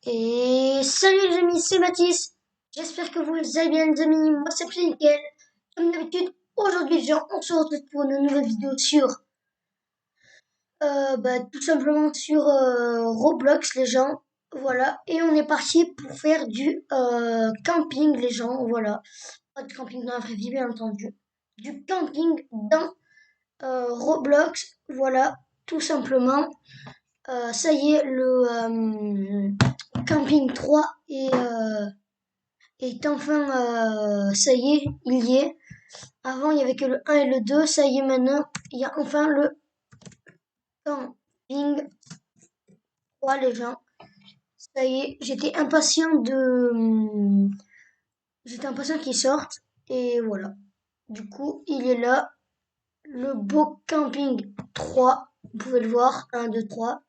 Et salut les amis, c'est Mathis. J'espère que vous allez bien les amis, moi c'est nickel. Comme d'habitude, aujourd'hui on se retrouve pour une nouvelle vidéo sur tout simplement sur Roblox les gens. Voilà, et on est parti pour faire du camping les gens, voilà. Pas de camping dans la vraie vie bien entendu. Du camping dans Roblox, voilà, tout simplement. Ça y est, le camping 3 est enfin, ça y est, il y est. Avant, il y avait que le 1 et le 2. Ça y est, maintenant, il y a enfin le camping 3, les gens. Ça y est, j'étais impatient qu'il sorte. Et voilà. Du coup, il est là. Le beau camping 3. Vous pouvez le voir. 1, 2, 3.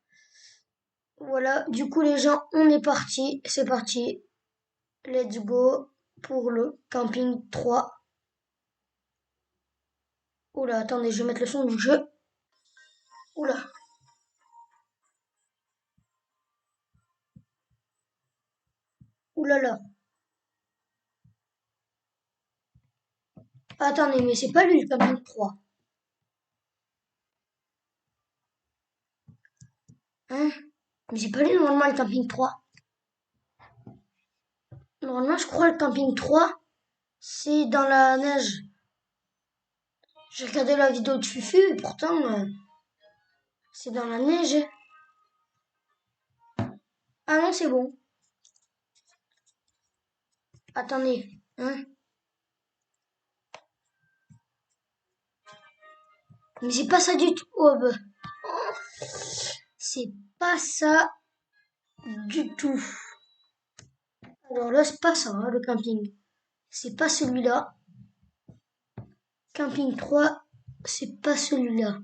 Voilà. Du coup, les gens, on est parti. C'est parti. Let's go pour le camping 3. Oula, attendez, je vais mettre le son du jeu. Oula. Oulala. Attendez, mais c'est pas lui le camping 3. Hein? Mais c'est pas lui normalement le camping 3. Normalement, je crois le camping 3, c'est dans la neige. J'ai regardé la vidéo de Fufu et pourtant, c'est dans la neige. Ah non, c'est bon. Attendez. Hein? Mais c'est pas ça du tout. Oh, bah. C'est pas ça du tout. Alors là, c'est pas ça, hein, le camping. C'est pas celui-là. Camping 3, c'est pas celui-là.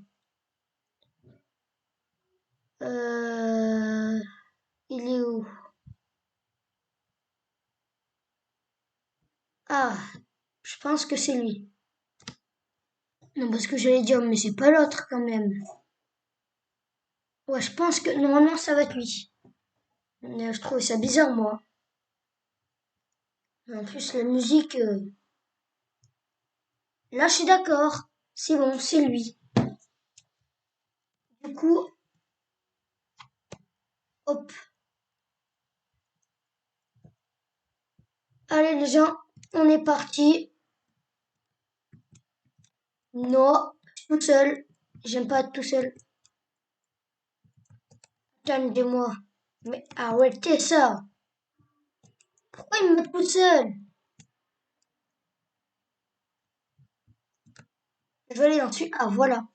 Euh... Il est où? Ah, je pense que c'est lui. Non, parce que j'allais dire, mais c'est pas l'autre quand même. Ouais, je pense que normalement ça va être lui. Mais je trouve ça bizarre, moi. En plus, la musique. Là, je suis d'accord. C'est bon, c'est lui. Du coup, hop. Allez, les gens, on est parti. Non, tout seul. J'aime pas être tout seul. Attendez-moi. Mais arrêtez ça. Pourquoi il me met tout seul? Je vais aller là-dessus. Ah, voilà.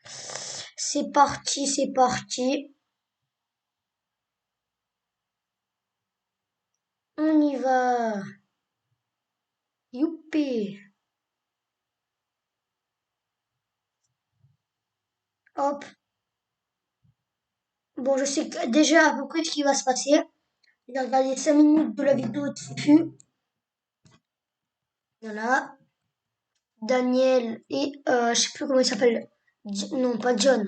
C'est parti, c'est parti. On y va. Youpi. Hop. Bon, je sais déjà à peu près ce qui va se passer. J'ai regardé 5 minutes de la vidéo de Fufu. Voilà. Daniel et je sais plus comment il s'appelle. Non, pas John.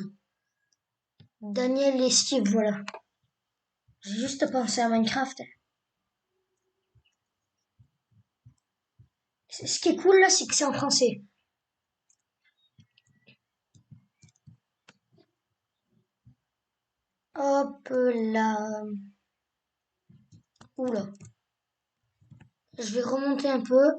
Daniel et Steve, voilà. J'ai juste pensé à Minecraft. Ce qui est cool là, c'est que c'est en français. Hop là. Oula. Je vais remonter un peu.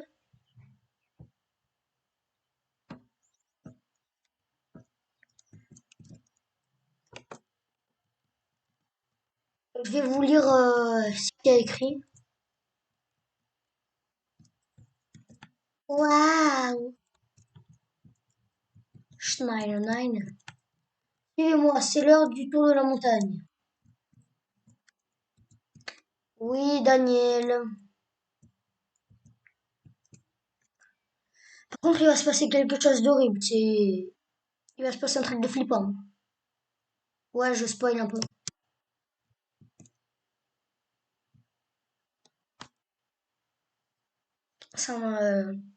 Je vais vous lire ce qu'il y a écrit. Waouh! Schneider 9. Suivez-moi, c'est l'heure du tour de la montagne. Oui, Daniel. Par contre, il va se passer quelque chose d'horrible. Il va se passer un truc de flippant. Ouais, je spoil un peu.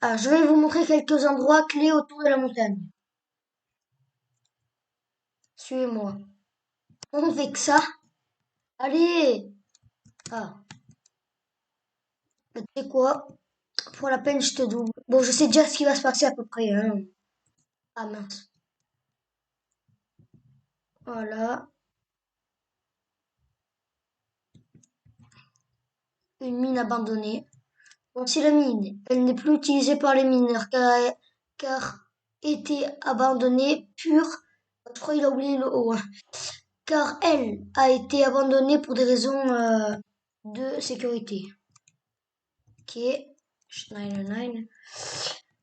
Ah, je vais vous montrer quelques endroits clés autour de la montagne. Suivez-moi. On fait que ça. Allez! Ah, bah, tu sais quoi? Pour la peine, je te double. Bon, je sais déjà ce qui va se passer à peu près, hein. Ah mince. Voilà. Une mine abandonnée. Voici la mine. Elle n'est plus utilisée par les mineurs car était abandonnée pure. Je crois qu'il a oublié le O, hein. Car elle a été abandonnée pour des raisons de sécurité. Ok. Schneider.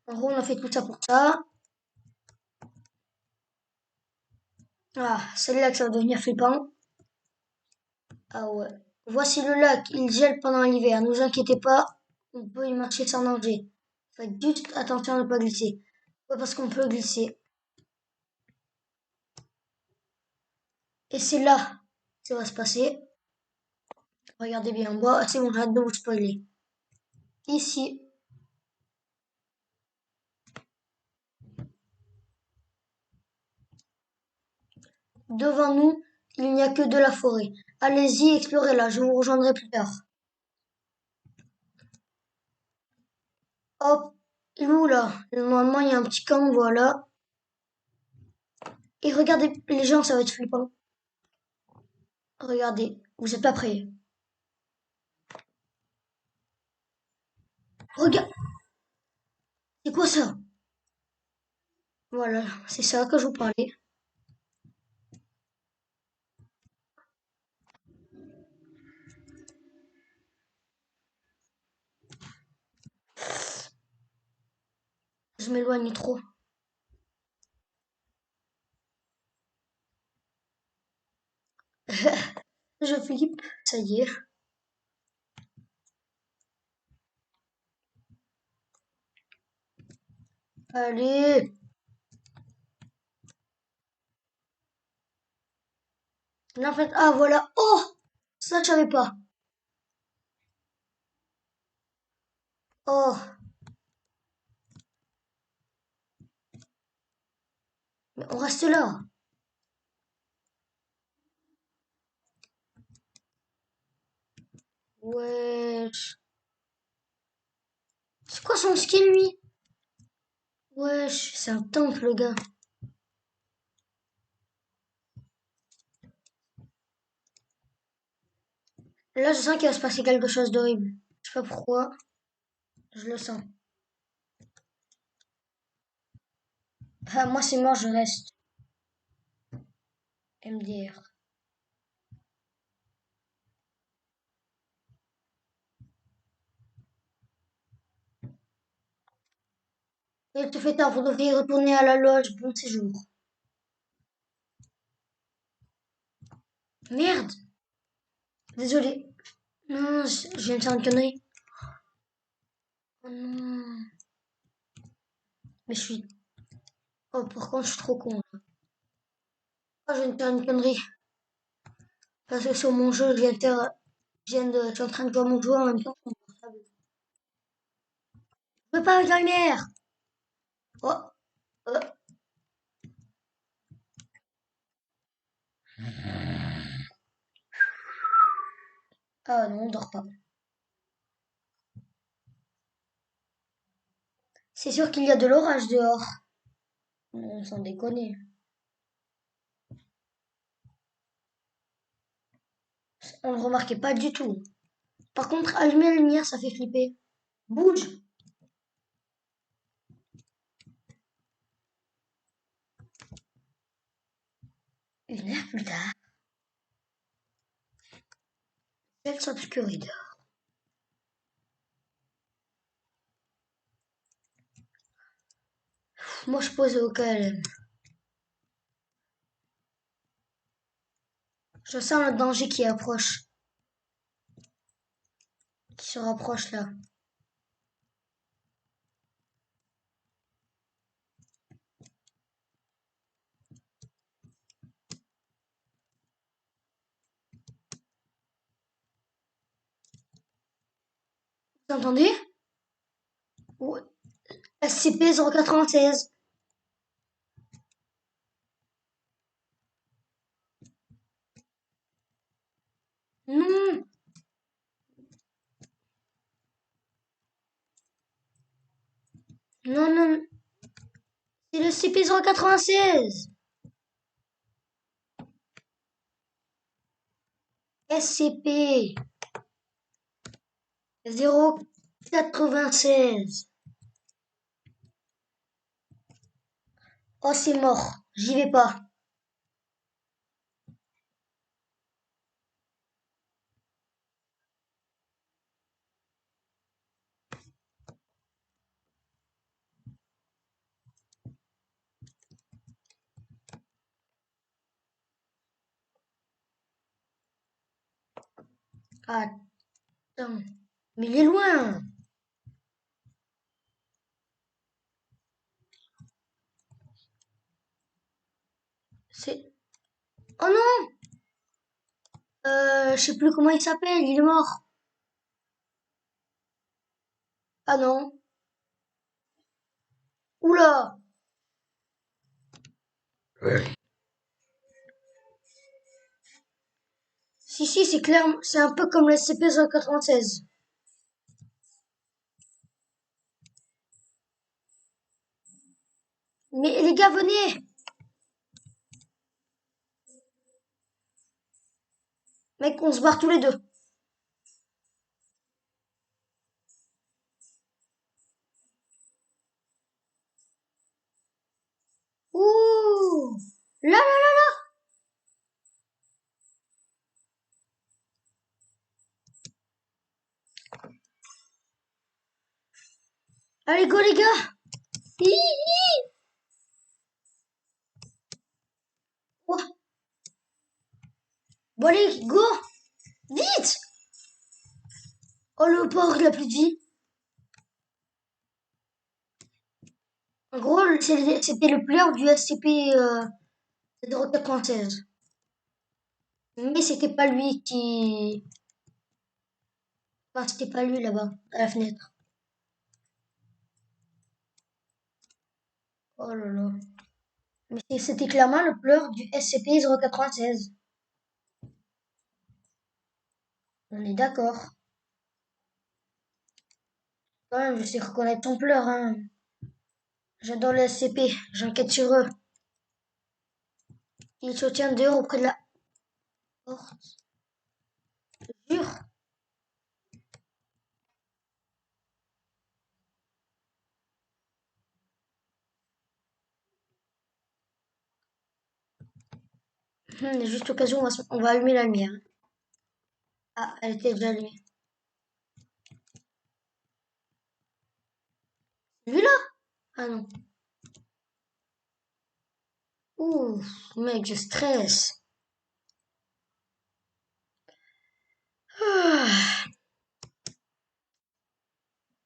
En gros, on a fait tout ça pour ça. Ah, c'est là que ça va devenir flippant. Ah ouais. Voici le lac. Il gèle pendant l'hiver. Ne vous inquiétez pas. On peut y marcher sans danger. Faites juste attention à ne pas glisser. Ouais, parce qu'on peut glisser. Et c'est là que ça va se passer. Regardez bien en bas. C'est bon, j'arrête de vous spoiler. Ici, devant nous, il n'y a que de la forêt. Allez-y, explorez-la. Je vous rejoindrai plus tard. Hop, il est où là? Normalement, il y a un petit camp, voilà. Et regardez, les gens, ça va être flippant. Regardez, vous êtes pas prêts. Regarde, c'est quoi ça? Voilà, c'est ça que je vous parlais. Je m'éloigne trop. Je flippe, ça y est. Allez. Là, en fait, ah voilà. Oh, ça je savais pas. Oh, mais on reste là. Wesh. C'est quoi son skin, lui? Wesh, c'est un temple, le gars. Là, je sens qu'il va se passer quelque chose d'horrible. Je sais pas pourquoi. Je le sens. Ah, moi, c'est mort, je reste. MDR. Il te fait tard, vous devriez retourner à la loge. Bon séjour. Merde. Désolé. Non, je viens de faire une connerie. Oh non. Mais je suis... Oh, par contre, je suis trop con. Oh, je viens de faire une connerie. Parce que sur mon jeu, je suis en train de jouer à mon jeu en même temps sur mon portable. Je veux pas avec la lumière. Oh, euh, ah non, on dort pas. C'est sûr qu'il y a de l'orage dehors. On s'en déconne. On le remarquait pas du tout. Par contre, allumer la lumière, ça fait flipper. Bouge. Une heure plus tard, elle s'obscurité. Moi, je pose au calme. Je sens le danger qui approche, qui se rapproche là. Vous entendez? Ouais. SCP-096. Non, non, non, c'est le CP096. SCP 096. Oh, c'est mort. J'y vais pas. Attends. Mais il est loin. C'est... Oh non! Je sais plus comment il s'appelle. Il est mort. Ah non. Oula! Si, si, c'est clair. C'est un peu comme le SCP-196. Mais les gars, venez! Mec, on se barre tous les deux. Ouh! Là, là! Allez, go les gars! Hi, hi. Ouah. Bon allez, go! Vite! Oh le porc, il a plus de vie. En gros, c'était le player du SCP 096. Mais c'était pas lui qui... Enfin, c'était pas lui là-bas, à la fenêtre. Oh là là. Mais c'était clairement le player du SCP 096. On est d'accord. Quand même, je sais reconnaître ton pleur, hein. J'adore les SCP, j'enquête sur eux. Ils se tiennent dehors auprès de la porte. Jure. Juste au cas où, on va allumer la lumière. Ah, elle était déjà allumée. Celui-là? Ah non. Ouh, mec, je stresse. Ah,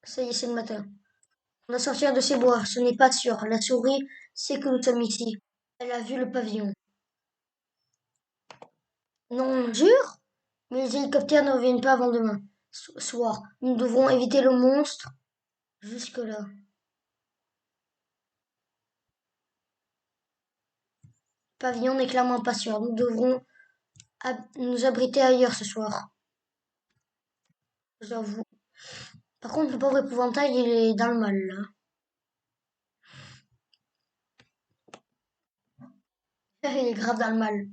ça y est, c'est le matin. On doit sortir de ces bois, ce n'est pas sûr. La souris sait que nous sommes ici. Elle a vu le pavillon. Non, jure? Mais les hélicoptères ne reviennent pas avant demain. Soir. Nous devrons éviter le monstre jusque-là. Pavillon n'est clairement pas sûr. Nous devrons nous abriter ailleurs ce soir. J'avoue. Par contre, le pauvre épouvantail, il est dans le mal, là. Il est grave dans le mal.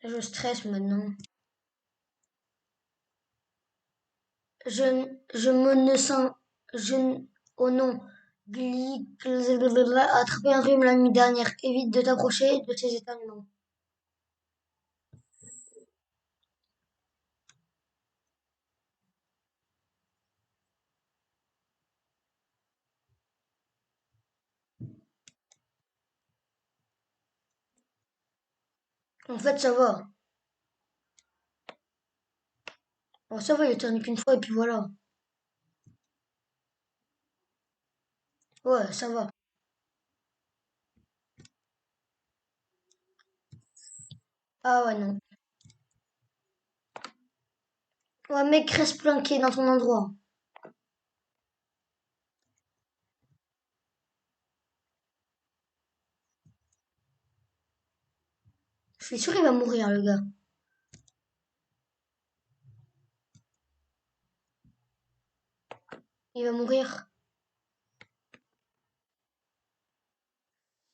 Je stresse maintenant. Je me ne sens, je, oh non, attraper un rhume la nuit dernière. Évite de t'approcher de ces éternuements. En fait, ça va. Bon, ça va, il éternue qu'une fois et puis voilà. Ouais, ça va. Ah ouais, non. Ouais, mec, reste planqué dans ton endroit. suis sûr qu'il va mourir, le gars. Il va mourir.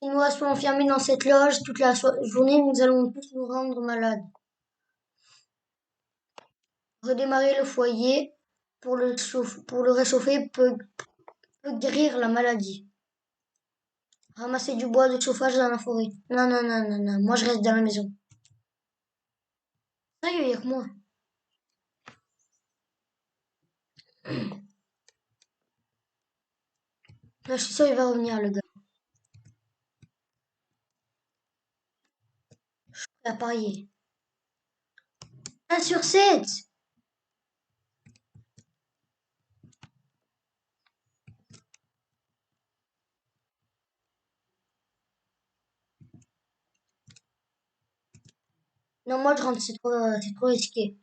Si nous restons enfermés dans cette loge toute la journée, nous allons tous nous rendre malades. Redémarrer le foyer pour le réchauffer peut guérir la maladie. Ramasser du bois de chauffage dans la forêt. Non, non, non, non, non. Moi, je reste dans la maison. Sérieux, il y a que moi. Là, je suis sûr, il va revenir, le gars. Il a parié. 1 sur 7. Non, moi, je rentre, c'est trop risqué.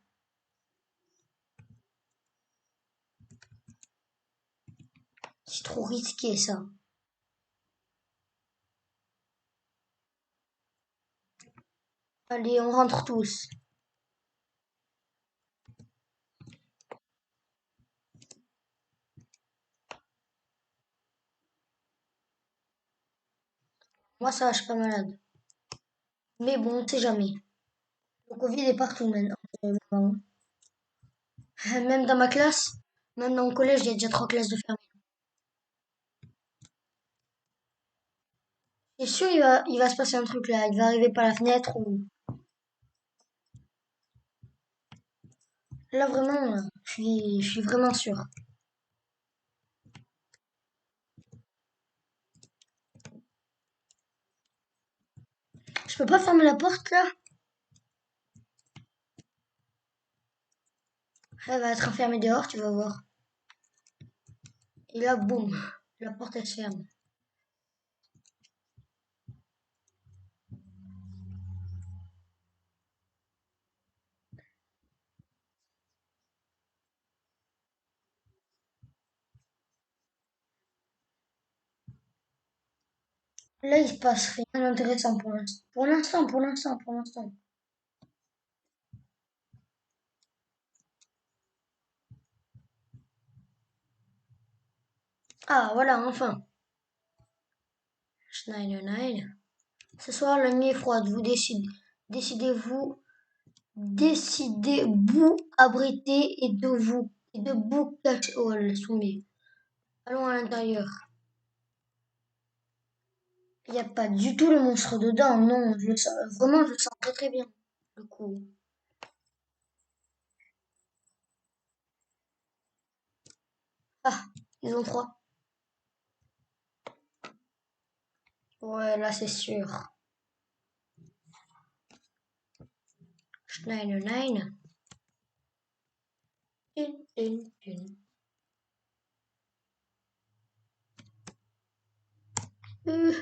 C'est trop risqué, ça. Allez, on rentre tous. Moi, ça va, je suis pas malade. Mais bon, on sait jamais. Le Covid est partout maintenant. Même dans ma classe, même dans le collège, il y a déjà 3 classes de fermées. C'est sûr, il va se passer un truc là. Il va arriver par la fenêtre ou... Là, vraiment, je suis vraiment sûr. Je peux pas fermer la porte là? Elle va être enfermée dehors, tu vas voir. Et là, boum, la porte elle se ferme. Là, il se passe rien d'intéressant pour l'instant. Pour l'instant. Ah, voilà, enfin. Schneider. Ce soir, la nuit est froide. Décidez-vous, décidez-vous abriter et de vous cacher. Oh, laisse tomber. Allons à l'intérieur. Il n'y a pas du tout le monstre dedans. Non, je le sens, vraiment, je le sens très très bien. Du coup. Ah, ils ont 3. Ouais, là, c'est sûr. Schneider. Tun. Euh.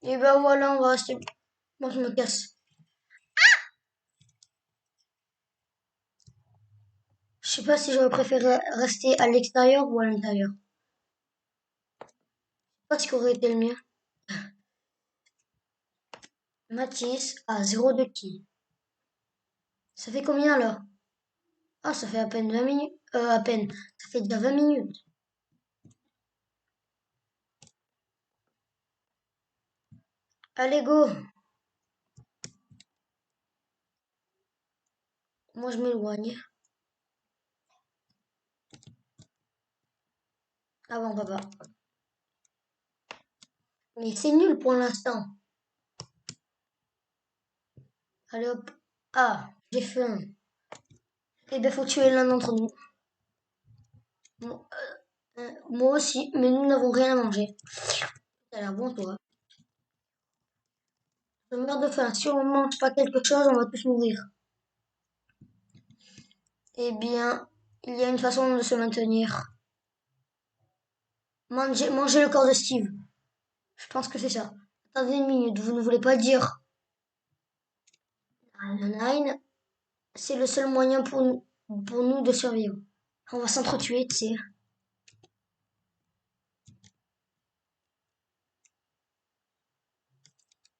Et ben voilà, on va rester. Moi, je me casse. Je sais pas si j'aurais préféré rester à l'extérieur ou à l'intérieur. Pas ce qui aurait été le mieux. Mathis a 0 de qui. Ça fait combien là? Ah, ça fait à peine 20 minutes. À peine. Ça fait déjà 20 minutes. Allez, go. Moi, je m'éloigne. Avant, papa. Mais c'est nul pour l'instant. Allez hop. Ah, j'ai faim. Eh ben, faut tuer l'un d'entre nous. Moi, moi aussi, mais nous n'avons rien à manger. Ça a l'air bon, toi. Je meurs de faim. Si on mange pas quelque chose, on va tous mourir. Eh bien, il y a une façon de se maintenir. Manger le corps de Steve. Je pense que c'est ça. Attendez une minute, vous ne voulez pas dire Nine? C'est le seul moyen pour nous de survivre. On va s'entretuer, tu sais.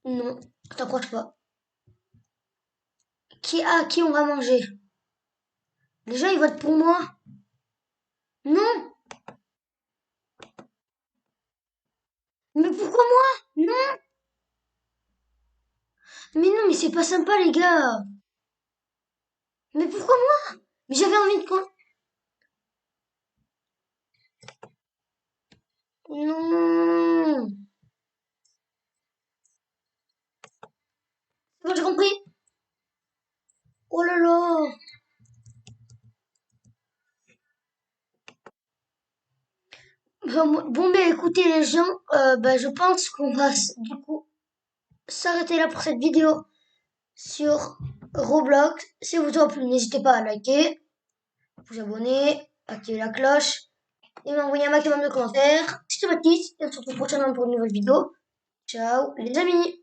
Non, t'approches pas. Qui on va manger? Les gens, ils votent pour moi. Non, mais pourquoi moi? Non, mais non, mais c'est pas sympa, les gars. Mais pourquoi moi? Mais j'avais envie de... Non. C'est bon, j'ai compris. Oh là là. Bon, ben écoutez les gens, je pense qu'on va du coup s'arrêter là pour cette vidéo sur Roblox. Si vous a plu, n'hésitez pas à liker, vous abonner, activer la cloche et m'envoyer un maximum de commentaires. C'était Baptiste et on se retrouve prochainement pour une nouvelle vidéo. Ciao les amis!